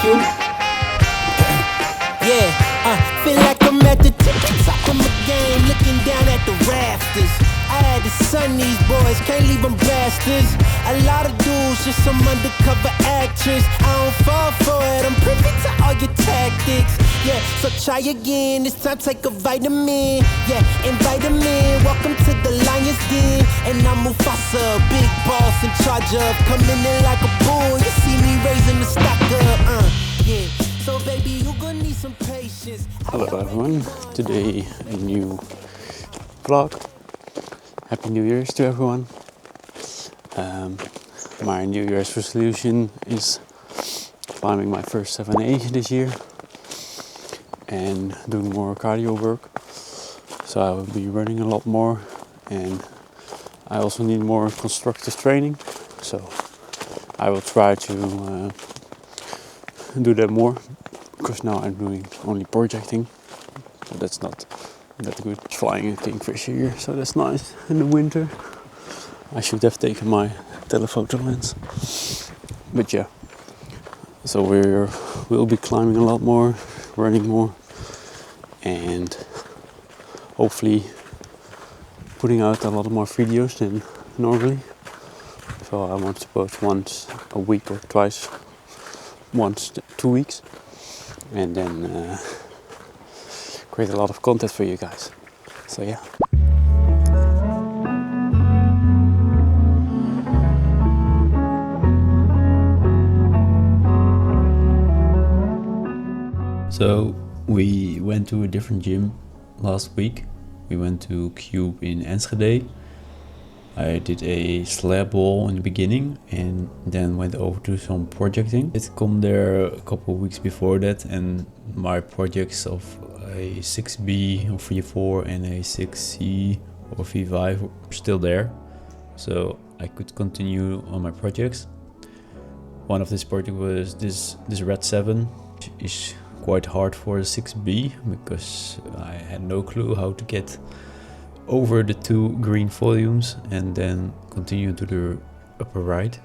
Q. Yeah, feel like I'm at the top of my game, looking down at the rafters. I had to son these boys, can't leave them bastards. A lot of dudes, just some undercover actress. I don't fall for it, I'm privy to all your tactics. Yeah, so try again, this time take a vitamin. Yeah, invite them in, welcome to the Lion's Den. And I'm Mufasa, big boss in charge of coming in like a bull. You see me raising the stock up, yeah. So baby, you gonna need some patience. Hello everyone, today a new vlog. Happy New Year's to everyone. My New Year's resolution is climbing my first 7A this year and doing more cardio work. So I will be running a lot more, and I also need more constructive training. So I will try to do that more, because now I'm doing only projecting, so that's not that good. Flying a kingfisher here, so that's nice in the winter. I should have taken my telephoto lens, but yeah. So we'll be climbing a lot more, running more, and hopefully putting out a lot more videos than normally. So I want to post once a week or twice, once 2 weeks, and then create a lot of content for you guys. So yeah. So we went to a different gym last week. We went to Cube in Enschede. I did a slab wall in the beginning and then went over to some projecting. I'd come there a couple of weeks before that, and my projects of a 6B or V4 and a 6C or V5 were still there. So I could continue on my projects. One of this project was this Red 7, which is quite hard for a 6B because I had no clue how to get over the 2 green volumes and then continue to the upper right.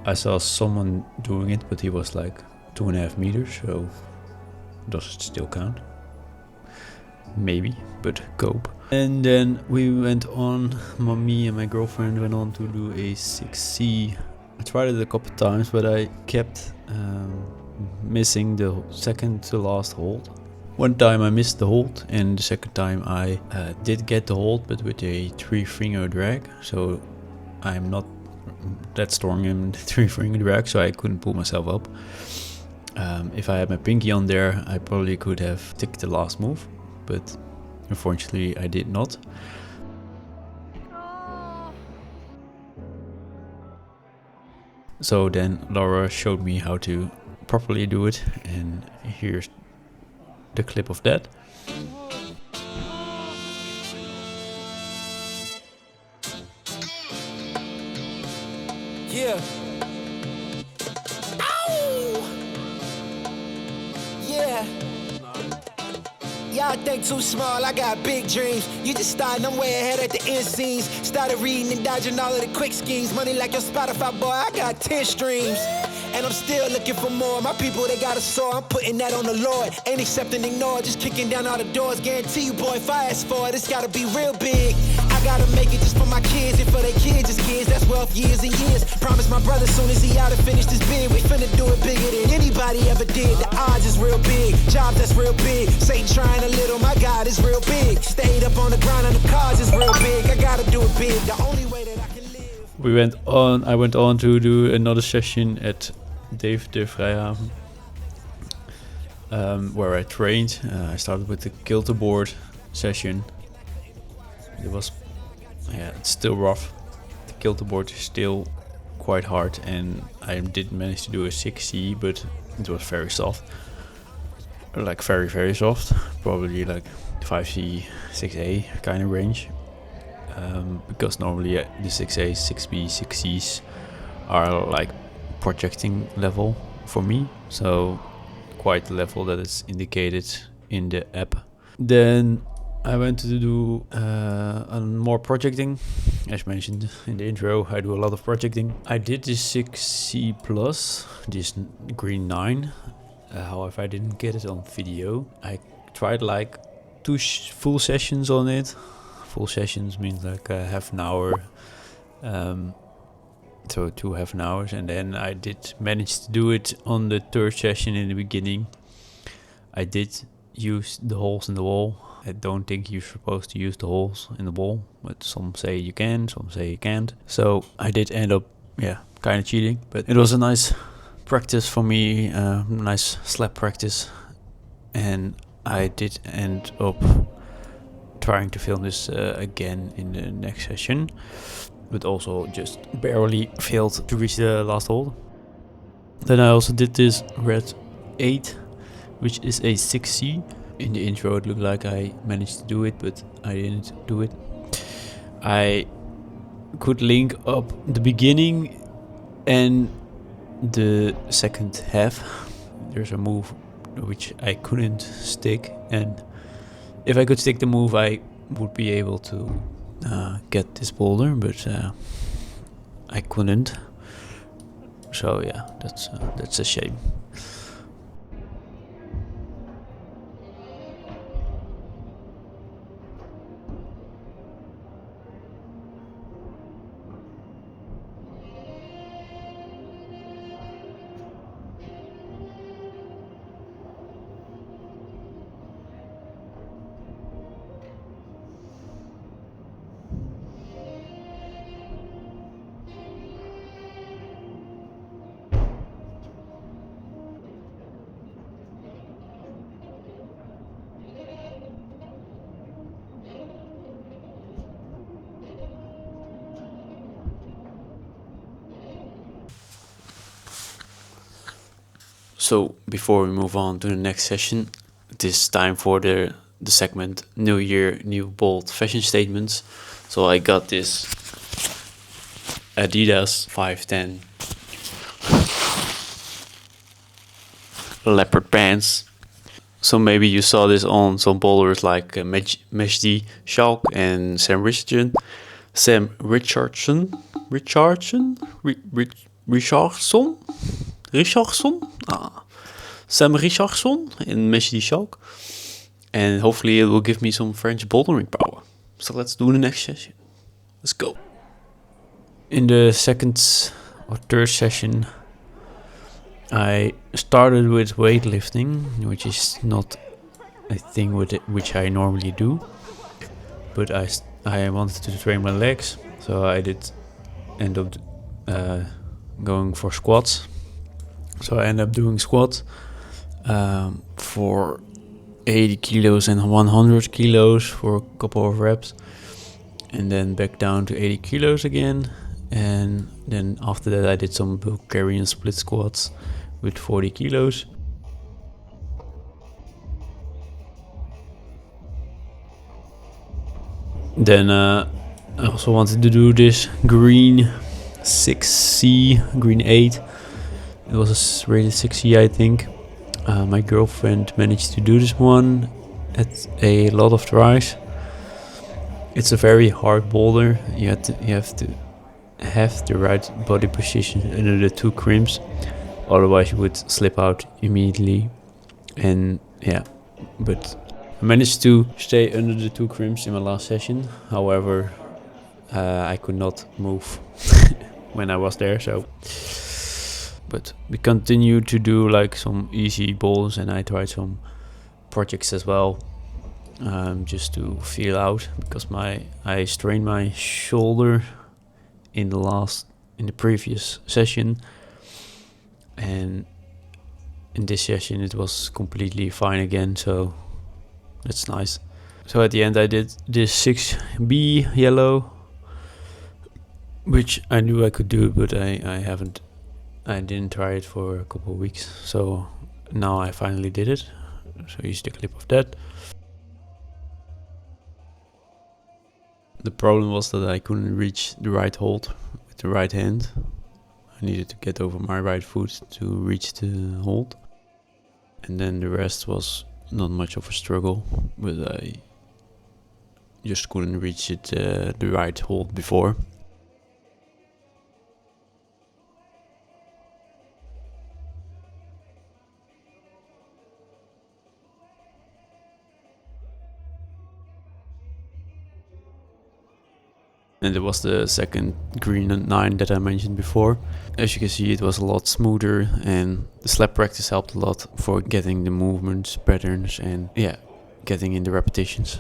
I saw someone doing it, but he was like 2.5 meters, so does it still count? Maybe, but cope. And then we went on, me and my girlfriend went on to do a 6C. I tried it a couple times, but I kept missing the second to last hold. One time I missed the hold, and the second time I did get the hold, but with a 3-finger drag. So I'm not that strong in the 3-finger drag, so I couldn't pull myself up. If I had my pinky on there, I probably could have ticked the last move, but unfortunately I did not. So then Laura showed me how to properly do it, and here's the clip of that. Yeah. Ow! Yeah. Y'all think too small, I got big dreams. You just starting, I'm way ahead at the end scenes. Started reading and dodging all of the quick schemes. Money like your Spotify, boy, I got 10 streams. And I'm still looking for more. My people, they got a soar, I'm putting that on the Lord. Ain't accepting, ignore, just kicking down all the doors. Guarantee you, boy, if I ask for it, it's gotta be real big. I gotta make it just for my kids, and for their kids, it's kids. That's wealth, years and years. Promise my brother, soon as he out and finish this bid, we finna do it bigger than anybody ever did. The odds is real big, jobs that's real big. Satan trying a little, my God is real big. Stayed up on the grind on the cars is real big. I gotta do it big, the only way that I can live. I went on to do another session at Dave de Vrijhaven, where I trained. I started with the kilter board session. It was, it's still rough. The kilter board is still quite hard, and I did manage to do a 6C, but it was very soft. Like very, very soft. Probably like 5C, 6A kind of range. Because normally the 6As, 6B, 6Cs are like projecting level for me, so quite the level that is indicated in the app. Then I went to do more projecting. As mentioned in the intro, I do a lot of projecting. I did this 6C plus, this green 9. However, I didn't get it on video. I tried like 2 full sessions on it. Full sessions means like half an hour. So 2 half an hours, and then I did manage to do it on the 3rd session in the beginning. I did use the holes in the wall. I don't think you're supposed to use the holes in the wall, but some say you can, some say you can't. So I did end up, kind of cheating, but it was a nice practice for me, nice slap practice, and I did end up trying to film this again in the next session, but also just barely failed to reach the last hole. Then I also did this red 8, which is a 6C. In the intro it looked like I managed to do it, but I didn't do it. I could link up the beginning and the second half. There's a move which I couldn't stick, and if I could stick the move I would be able to get this boulder, but I couldn't. So yeah, that's a shame. So before we move on to the next session, it is time for the segment New Year, New Bold Fashion Statements. So I got this Adidas 510 leopard pants. So maybe you saw this on some bowlers like Mejdi Schalk and Sam Richardson. Sam Richardson and Mejdi Schalk. And hopefully it will give me some French bouldering power. So let's do the next session. Let's go. In the 2nd or 3rd session, I started with weightlifting, which is not a thing which I normally do. But I wanted to train my legs, so I did end up going for squats. So I ended up doing squats for 80 kilos and 100 kilos for a couple of reps, and then back down to 80 kilos again. And then after that I did some Bulgarian split squats with 40 kilos. Then I also wanted to do this green 6C, green 8. It was rated 6C, I think. My girlfriend managed to do this one at a lot of tries. It's a very hard boulder. You have to have the right body position under the 2 crimps, otherwise you would slip out immediately. And but I managed to stay under the 2 crimps in my last session. However, I could not move when I was there, so. But we continued to do like some easy bowls, and I tried some projects as well, just to feel out, because I strained my shoulder in the previous session, and in this session it was completely fine again, so that's nice. So at the end I did this 6B yellow, which I knew I could do, but I didn't try it for a couple of weeks, so now I finally did it. So here's the clip of that. The problem was that I couldn't reach the right hold with the right hand. I needed to get over my right foot to reach the hold. And then the rest was not much of a struggle, but just couldn't reach it the right hold before. And it was the second green 9 that I mentioned before. As you can see, it was a lot smoother, and the slap practice helped a lot for getting the movements, patterns, and yeah, getting in the repetitions.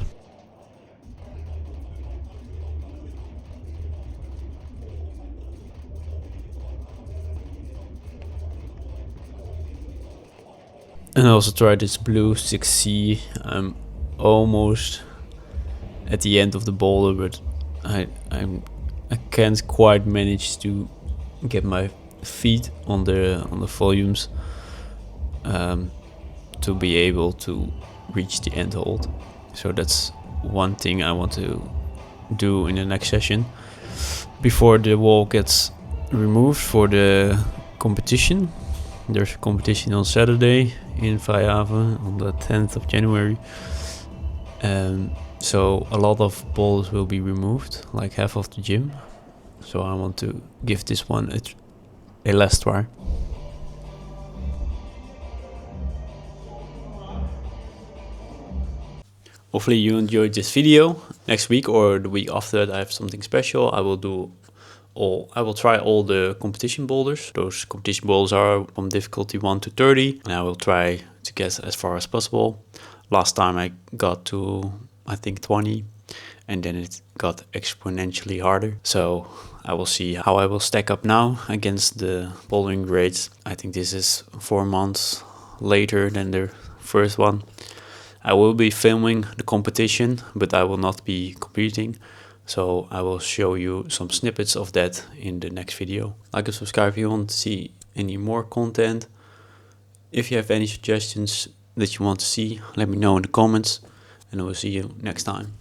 And I also tried this blue 6C. I'm almost at the end of the boulder, but I can't quite manage to get my feet on the volumes to be able to reach the end hold. So that's one thing I want to do in the next session before the wall gets removed for the competition. There's a competition on Saturday in Vrijhaven on the 10th of January. So a lot of balls will be removed, like half of the gym. So I want to give this one a last try. Hopefully you enjoyed this video. Next week or the week after that I have something special. I will try all the competition boulders. Those competition boulders are from difficulty 1 to 30, and I will try to get as far as possible. Last time I got to, I think, 20, and then it got exponentially harder. So I will see how I will stack up now against the bouldering grades. I think this is 4 months later than the first one. I will be filming the competition, but I will not be competing. So I will show you some snippets of that in the next video. Like and subscribe if you want to see any more content. If you have any suggestions that you want to see, let me know in the comments, and I will see you next time.